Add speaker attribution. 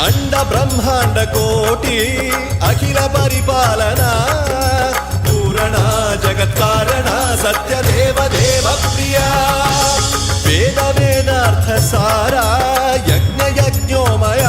Speaker 1: अंड ब्रह्मांड कोटि अखिल परिपालना पूरणा जगत्कारणा सत्यदेव देव प्रिया वेद वेदार्थ सारा यज्ञ यज्ञोमया